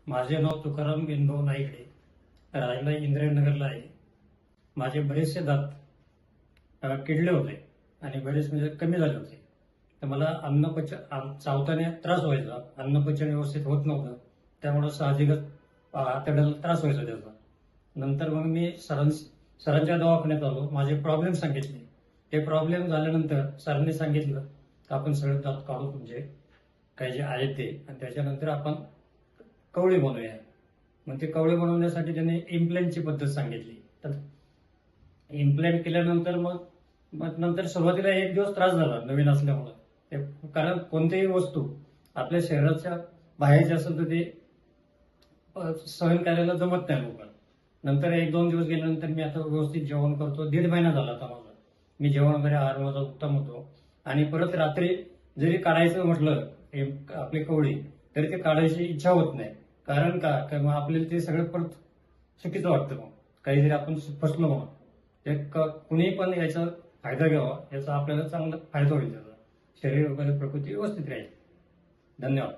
माझे नाव तुकाराम बिनभाऊ नाईकडे, राहायला इंद्रायणनगरला आहे. माझे बरेचसे दात किडले होते आणि बरेच म्हणजे कमी झाले होते. तर मला चावताना त्रास व्हायचा, अन्नपचन व्यवस्थित होत नव्हतं. त्यामुळे साहजिकच आतड्याला त्रास व्हायचा त्याचा. नंतर मग मी सरांच्या दवाखान्यात आलो, माझे प्रॉब्लेम सांगितले. ते प्रॉब्लेम झाल्यानंतर सरांनी सांगितलं की आपण सगळे दात काढू तुमचे काही जे आहेत ते, आणि त्याच्यानंतर आपण कवळे बनवूया. मग ते कवळे बनवण्यासाठी त्यांनी इम्प्लॅन्टची पद्धत सांगितली. तर इम्प्लॅन्ट केल्यानंतर मग नंतर सुरुवातीला एक दिवस त्रास झाला नवीन असल्यामुळे. कारण कोणतीही वस्तू आपल्या शरीराच्या बाहेरची असेल तर ते सहन करायला जमत नाही लोकांना. नंतर 1-2 दिवस गेल्यानंतर मी आता व्यवस्थित जेवण करतो. 1.5 महिना झाला आता माझा. मी जेवण वगैरे आहार माझा उत्तम होतो. आणि परत रात्री जरी काढायचं म्हटलं आपली कवळी, तरी ते काढायची इच्छा होत नाही. कारण का मग आपल्याला ते सगळं परत चुकीचं वाटतं. मग काही जरी आपण फसलो मग ते कुणीही पण याचा फायदा घ्यावा, याचा आपल्याला चांगला फायदा होईल. त्याचा शरीर वगैरे प्रकृती व्यवस्थित राहील. धन्यवाद.